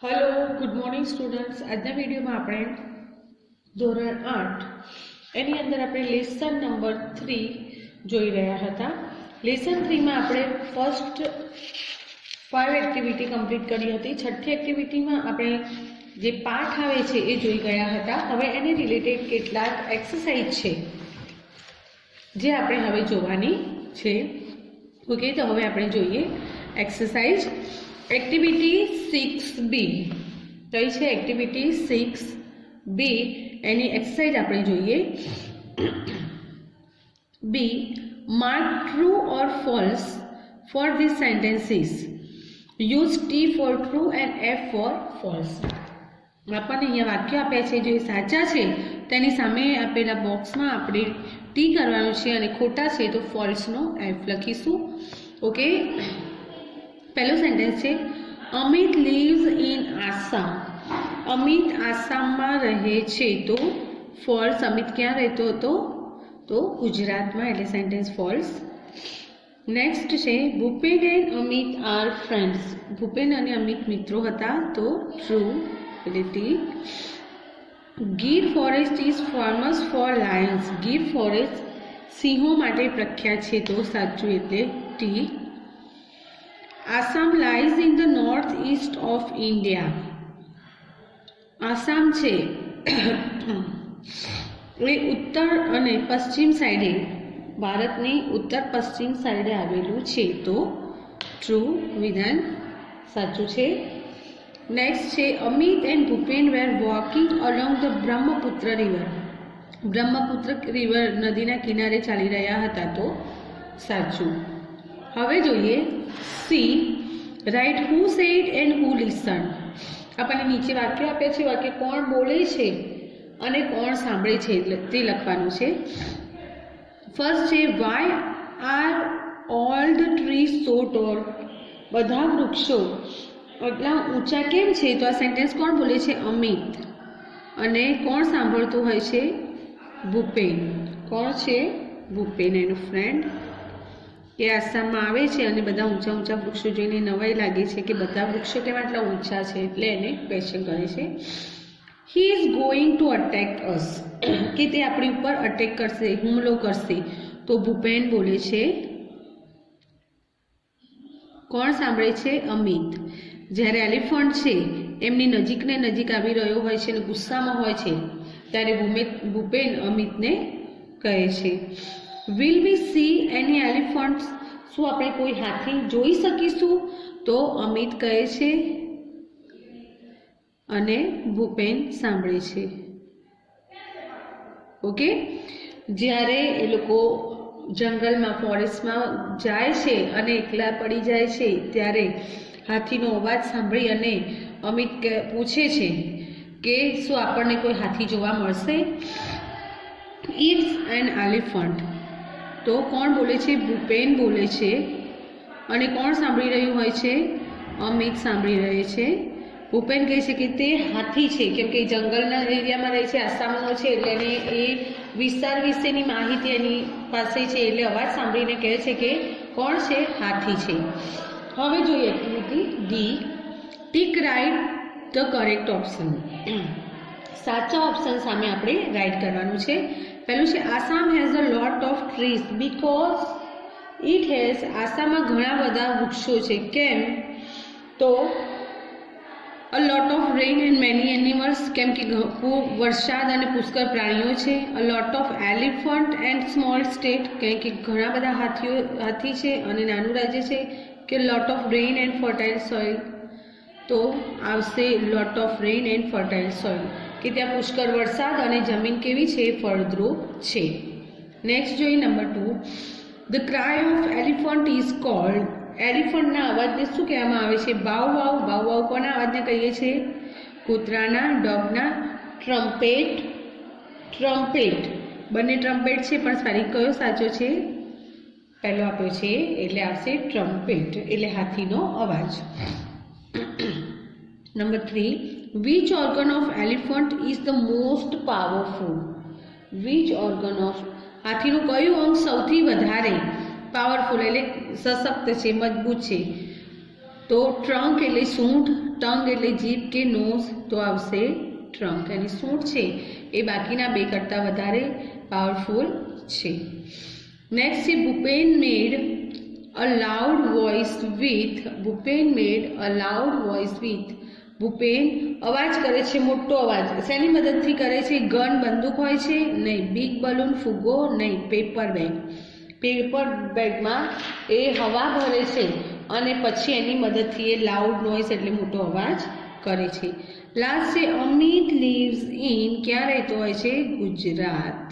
Hello good morning students. આજના વિડીયોમાં આપણે ધોરણ 8 એની અંદર આપણે લેસન નંબર 3 જોઈ રહ્યા હતા। લેસન 3 માં આપણે ફર્સ્ટ 5 એક્ટિવિટી કમ્પ્લીટ કરી હતી। છઠ્ઠી એક્ટિવિટીમાં આપણે જે પાઠ આવે છે એ જોઈ ગયા હતા। હવે એની રિલેટેડ કેટલાક એક્સરસાઇઝ છે જે આપણે હવે જોવાની છે। ઓકે, તો હવે આપણે જોઈએ એક્સરસાઇઝ एक्टिविटी 6B कई है। एक्टिविटी 6B एनी एक्सरसाइज आपणे जोईए। बी मार्क ट्रू और false for this sentences. Use T for true and F for false. आपने अहींया वाक्य आप्या छे जो साचा छे तेनी सामे आपेला बॉक्स में आपणे टी करवानुं छे अने खोटा छे तो फॉल्स नो F लखीशुं। ओके, पहलो सेंटेंस है अमित लिव्स इन आसाम। अमित आसाम में रहे छे तो फॉल्स। अमित क्या रहतो हतो तो गुजरात में, एटले सेंटेंस फॉल्स। नेक्स्ट है Bhupen and Amit are friends. Bhupen और अमित मित्रों हता तो ट्रू, एटले टी। Gir forest is famous for lions. Gir forest सिंहों माटे प्रख्यात छे तो साचुं, एटले टी। Assam lies in the north east of India. Assam छे ए उत्तर अने पश्चिम साइडे, भारतनी उत्तर पश्चिम साइडे आवेलू छे तो ट्रू, विधान साचुं छे। नेक्स्ट छे Amit and Bhupen were walking along the Brahmaputra river. Brahmaputra river नदीना किनारे चाली रह्या हता तो साचुं। हवे जोईए see right who said and who listen. आपने नीचे वाक्य आप्या छे, वाक्य कोण बोले छे अने कोण सांभळे छे ते लखवानुं छे। फर्स्ट छे why are all the trees so tall. बधा वृक्षो એટલા ઊંચા કેમ છે? તો આ સેન્ટેન્સ કોણ બોલે છે? અમિત। અને કોણ સાંભળતું હોય છે? ભૂપેન। કોણ છે? ભૂપેન એનો ફ્રેન્ડ। એ આસામમાં આવે છે અને બધા ઊંચા ઊંચા વૃક્ષો જોઈને નવાઈ લાગે છે કે બધા વૃક્ષો કેમ આટલા ઊંચા છે, એટલે એને ક્વેશ્ચન કરે છે। He is going to attack us. કે તે આપણી ઉપર અટેક કરશે, હુમલો કરશે, તો ભૂપેન બોલે છે। કોણ સાંભળે છે? અમિત। જ્યારે એલિફન્ટ છે એમની નજીક ને નજીક આવી રહ્યો હોય છે અને ગુસ્સામાં હોય છે ત્યારે ભૂપેન અમિતને કહે છે will we C any elephants. શું આપણે કોઈ હાથી જોઈ શકીશું? તો અમિત કહે છે અને ભૂપેન સાંભળે છે। ઓકે, જ્યારે એ લોકો જંગલમાં ફોરેસ્ટમાં જાય છે અને એકલા પડી જાય છે ત્યારે હાથીનો અવાજ સાંભળી અને અમિત પૂછે છે કે શું આપણને કોઈ હાથી જોવા મળશે? It's an elephant. तो कौन बोले छे? भूपेन बोले छे। अने कौन सांभળી રહ્યું હોય છે? અમિત सांभળી रहे छे। भूपेन कहे छे कि ते हाथी छे, केम के जंगलना एरियामां रहे छे, आसामनो छे એટલે એને એ વિસ્તાર વિશેની માહિતી એની પાસે છે એટલે અવાજ સાંભળીને કહે છે કે કોણ છે? હાથી છે। હવે જોઈએ activity D. Tick right the correct option. સાચા ઓપ્શન સામે આપણે રાઇટ કરવાનું છે। पहलू है Assam has a lot of trees because it has. Assam में घणा बधा वृक्षो है। केम? तो a lot of rain and many animals. केम कि वरसाद और पुष्कळ प्राणीओ है। A lot of elephant and small state. केम कि घणा बधा हाथी है और नानु राज्य है। कि lot of rain and fertile soil. तो आवशे lot of rain and fertile soil कि त्या पुष्कळ वरसाद और जमीन केवी छे? फळद्रुप छे। नेक्स्ट जोई number 2। The cry of elephant is called. Elephant ना अवाज ने शुं कहेवामां आवे छे? बाव वाव। बाव वाव कोना अवाज ने कहीए छे? कूतराना, डॉगना। ट्रम्पेट। ट्रम्पेट बने ट्रम्पेट छे पण स्पेलिंग कयो साचो छे? पहलो आप्यो छे એટલે આવશે ट्रम्पेट, એટલે हाथीनो अवाज। Number 3। Which organ of elephant is the most powerful? Which organ of हाथीનું કયું અંગ સૌથી વધારે પાવરફુલ એટલે સશક્ત છે, મજબૂત છે? तो ट्रंक એટલે સૂંઢ, ટંગ એટલે જીભ કે નોઝ, તો આવશે ટ્રંક. અને સૂંઢ છે એ બાકીના બે કરતાં વધારે પાવરફુલ છે. નેક્સ્ટ છે Bhupen made a loud voice with. Bhupen made a loud voice with. Bhupen અવાજ કરે છે, મોટો અવાજ. શેની મદદથી કરે છે? ગન, બંદૂક હોય છે? નહીં. બિગ બલૂન, ફુગ્ગો? નહીં. Paper bag. પેપર બેગમાં એ હવા ભરે છે અને પછી એની મદદથી એ લાઉડ નોઇઝ એટલે મોટો અવાજ કરે છે. લાસ્ટ છે અમિત લીવ્સ ઇન. ક્યાં રહેતો હોય છે? ગુજરાત.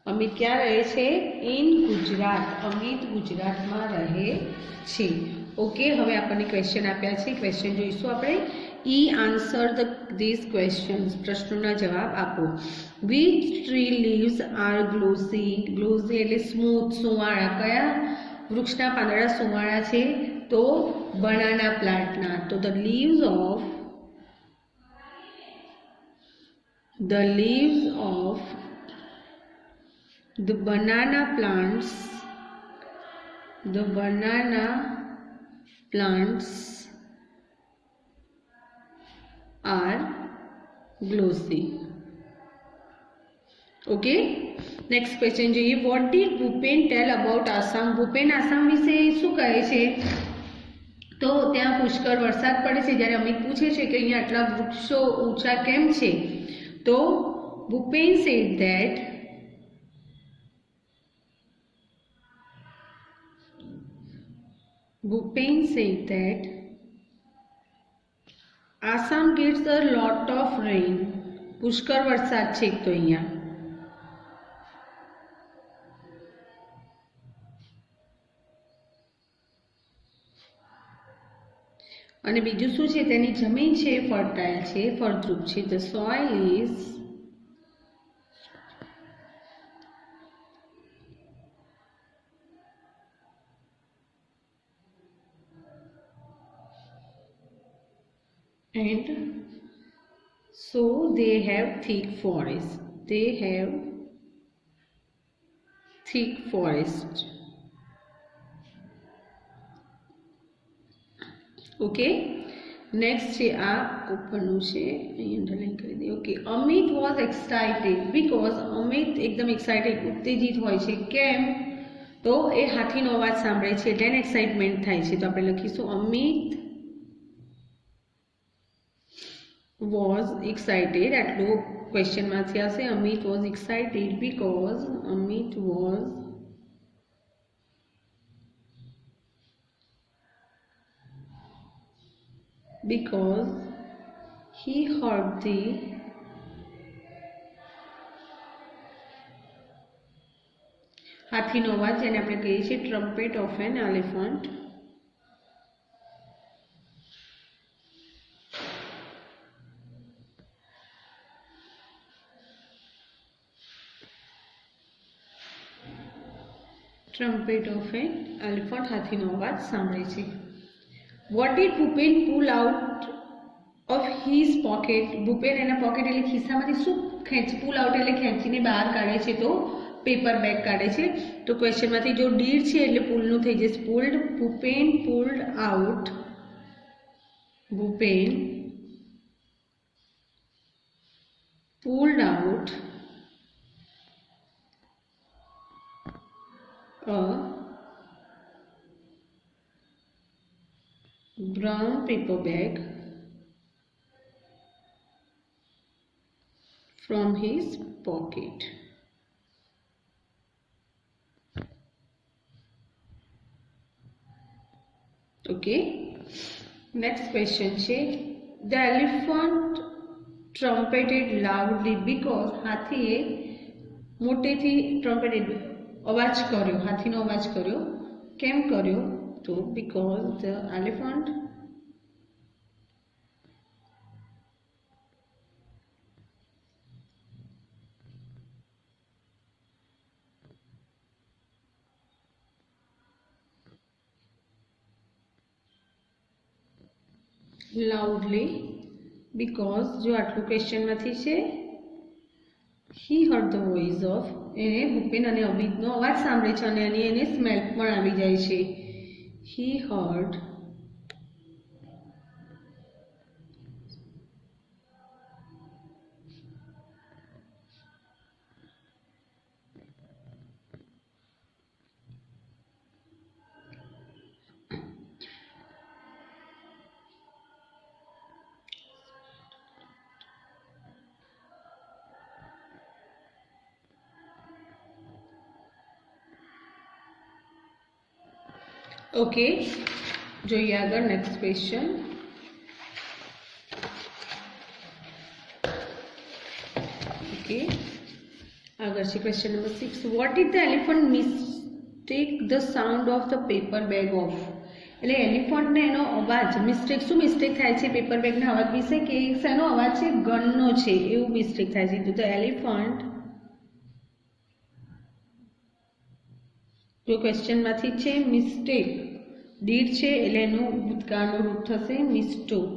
અમિત ક્યાં રહે છે? ઇન ગુજરાત. અમિત ગુજરાતમાં રહે છે. ઓકે, હવે આપણને ક્વેશ્ચન આપ્યા છે. ક્વેશ્ચન જોઈશું આપણે. ઈ આન્સર ધીસ ક્વેશ્ચન્સ. પ્રશ્નોના જવાબ આપો. Which tree leaves are glossy. Glossy એટલે સ્મૂથ, સુંવાળા. કયા વૃક્ષના પાંદડા સુંવાળા છે? તો બનાના પ્લાન્ટના. તો the leaves of the banana plants are glossy. Okay, next question જોઈએ. what did Bhupen tell about Assam. Bhupen Assam વિશે શું કહે છે? તો ત્યાં પુષ્કળ વરસાદ પડે છે. જ્યારે અમિત પૂછે છે કે અહીંયા આટલા વૃક્ષો ઊંચા કેમ છે, તો Bhupen said that Assam gets a lot of rain. પુષ્કળ વરસાદ છે તો અહીંયા. અને બીજું શું છે? તેની જમીન છે ફર્ટાઇલ છે, ફળદ્રુપ છે. The soil is and so they have thick forest. Okay, next છે આ ઉપરનું છે, અહીં અંડરલાઈન કરી દઈએ. Okay, Amit was excited because. Amit એકદમ એક્સાઇટેડ, ઉત્તેજિત હોય છે. કેમ? તો એ હાથીનો અવાજ સાંભળે છે એટલે એને એક્સાઇટમેન્ટ થાય છે. તો આપણે લખીશું અમિત was excited. આટલું ક્વેશ્ચનમાંથી આવશે. Amit was excited because he heard the હાથીનો અવાજ, જેને આપણે કહીએ છીએ trumpet of an elephant. Trumpet of an elephant, હાથીનો અવાજ સાંભળે છે. What did Bhupen pull out of his pocket. Bhupen એના પોકેટ એટલે ખિસ્સામાંથી શું પુલ આઉટ એટલે ખેંચીને બહાર કાઢે છે? તો પેપર બેગ કાઢે છે. તો ક્વેશ્ચનમાંથી જો ડીડ છે એટલે પુલનું થઈ જશે pulled. Bhupen pulled out a brown paper bag from his pocket. Okay, next question છે. The elephant trumpeted loudly because. હાથીએ મોટેથી ટ્રમ્પેટેડ અવાજ કર્યો, હાથીનો અવાજ કર્યો. કેમ કર્યો? તો because the elephant loudly because. જો આટલું ક્વેશ્ચનમાંથી છે he heard the voice of. એને ભૂપેન અને અમિતનો અવાજ સાંભળે છે અને એને સ્મેલ પણ આવી જાય છે. he heard ઓકે, જોઈએ આગળ નેક્સ્ટ ક્વેશ્ચન. ઓકે, આગળ છે question number 6. What is the elephant mistake the sound of the paper bag of? એટલે એલિફન્ટને એનો અવાજ મિસ્ટેક, શું મિસ્ટેક થાય છે પેપર બેગના અવાજ વિશે કે શેનો અવાજ છે? ગનનો છે, એવું મિસ્ટેક થાય છે. તો ધ એલિફન્ટ, જો ક્વેશ્ચનમાંથી છે મિસ્ટેક, ડીડ છે એટલે એનું ભૂતકાળનું રૂપ થશે મિસ્ટોક.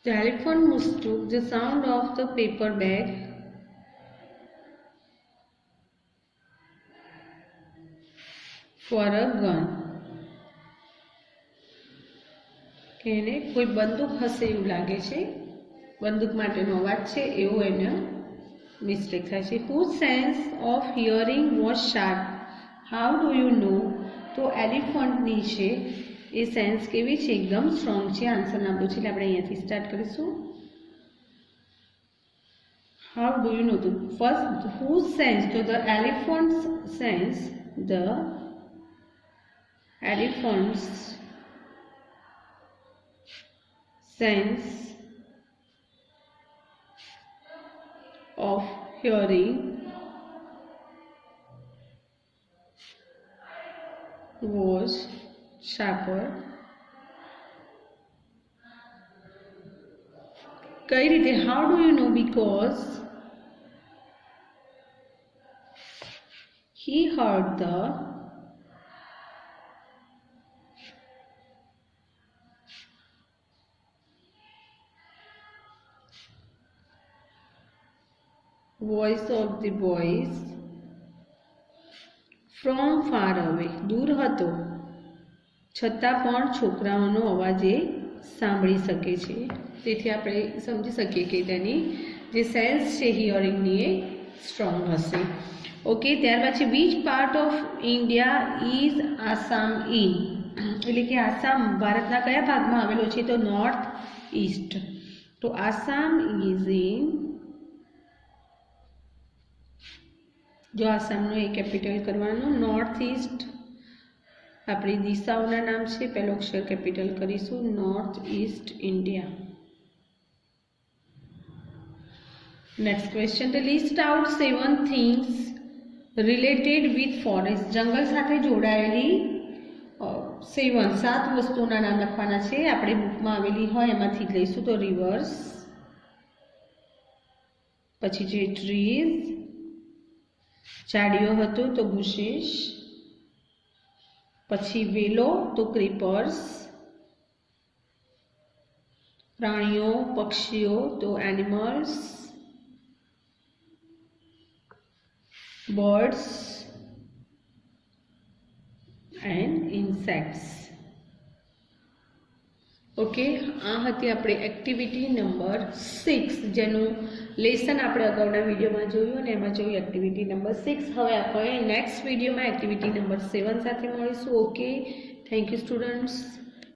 The elephant mistook the sound of the paper bag for a gun. કે એને કોઈ બંદૂક હશે એવું લાગે છે, બંદૂક માટેનો અવાજ છે એવું એને મિસ્ટેક થાય છે. Whose sense of hearing was sharp? How do you know? તો એલિફન્ટની છે એ સેન્સ કેવી છે? એકદમ સ્ટ્રોંગ છે. આન્સર ના પૂછે એટલે આપણે અહીંયાથી સ્ટાર્ટ કરીશું. How do you know? તો ફર્સ્ટ હુઝ સેન્સ, તો the elephants sense, the elephants sense of hearing was sharper. કઈ રીતે? how do you know? because he heard the voice of the boys from far away. દૂર હતો છતાં પણ છોકરાઓનો અવાજ એ સાંભળી શકે છે. તેથી આપણે સમજી શકીએ કે તેની જે સેન્સ છે હિયરિંગની એ સ્ટ્રોંગ હશે. ઓકે, ત્યારબાદ છે which part of India is Assam in? એટલે કે આસામ ભારતના કયા ભાગમાં આવેલો છે? તો નોર્થ ઇસ્ટ. તો આસામ ઇઝ ઇન, જો આસામનો એ કેપિટલ કરવાનું, નોર્થ ઇસ્ટ આપણી દિશાઓના નામ છે, પહેલો અક્ષર કેપિટલ કરીશું, north east India. Next question. List out 7 things related with forest. જંગલ સાથે જોડાયેલી 7 વસ્તુઓના નામ લખવાના છે. આપણે બુકમાં આવેલી હોય એમાંથી જ લઈશું. તો રિવર્સ, પછી જે ટ્રીઝ, ઝાડીઓ હતું તો બુશિસ, પછી વેલો તો ક્રીપર્સ, પ્રાણીઓ પક્ષીઓ તો animals, birds and insects. Okay, આ હતી આપણી એક્ટિવિટી નંબર 6, જેનું લેસન આપણે અગાઉના વિડીયોમાં જોયું અને એમાં જોયું એક્ટિવિટી નંબર 6. હવે આપણે નેક્સ્ટ વિડીયોમાં એક્ટિવિટી નંબર 7 સાથે મળીશું. Okay, thank you students.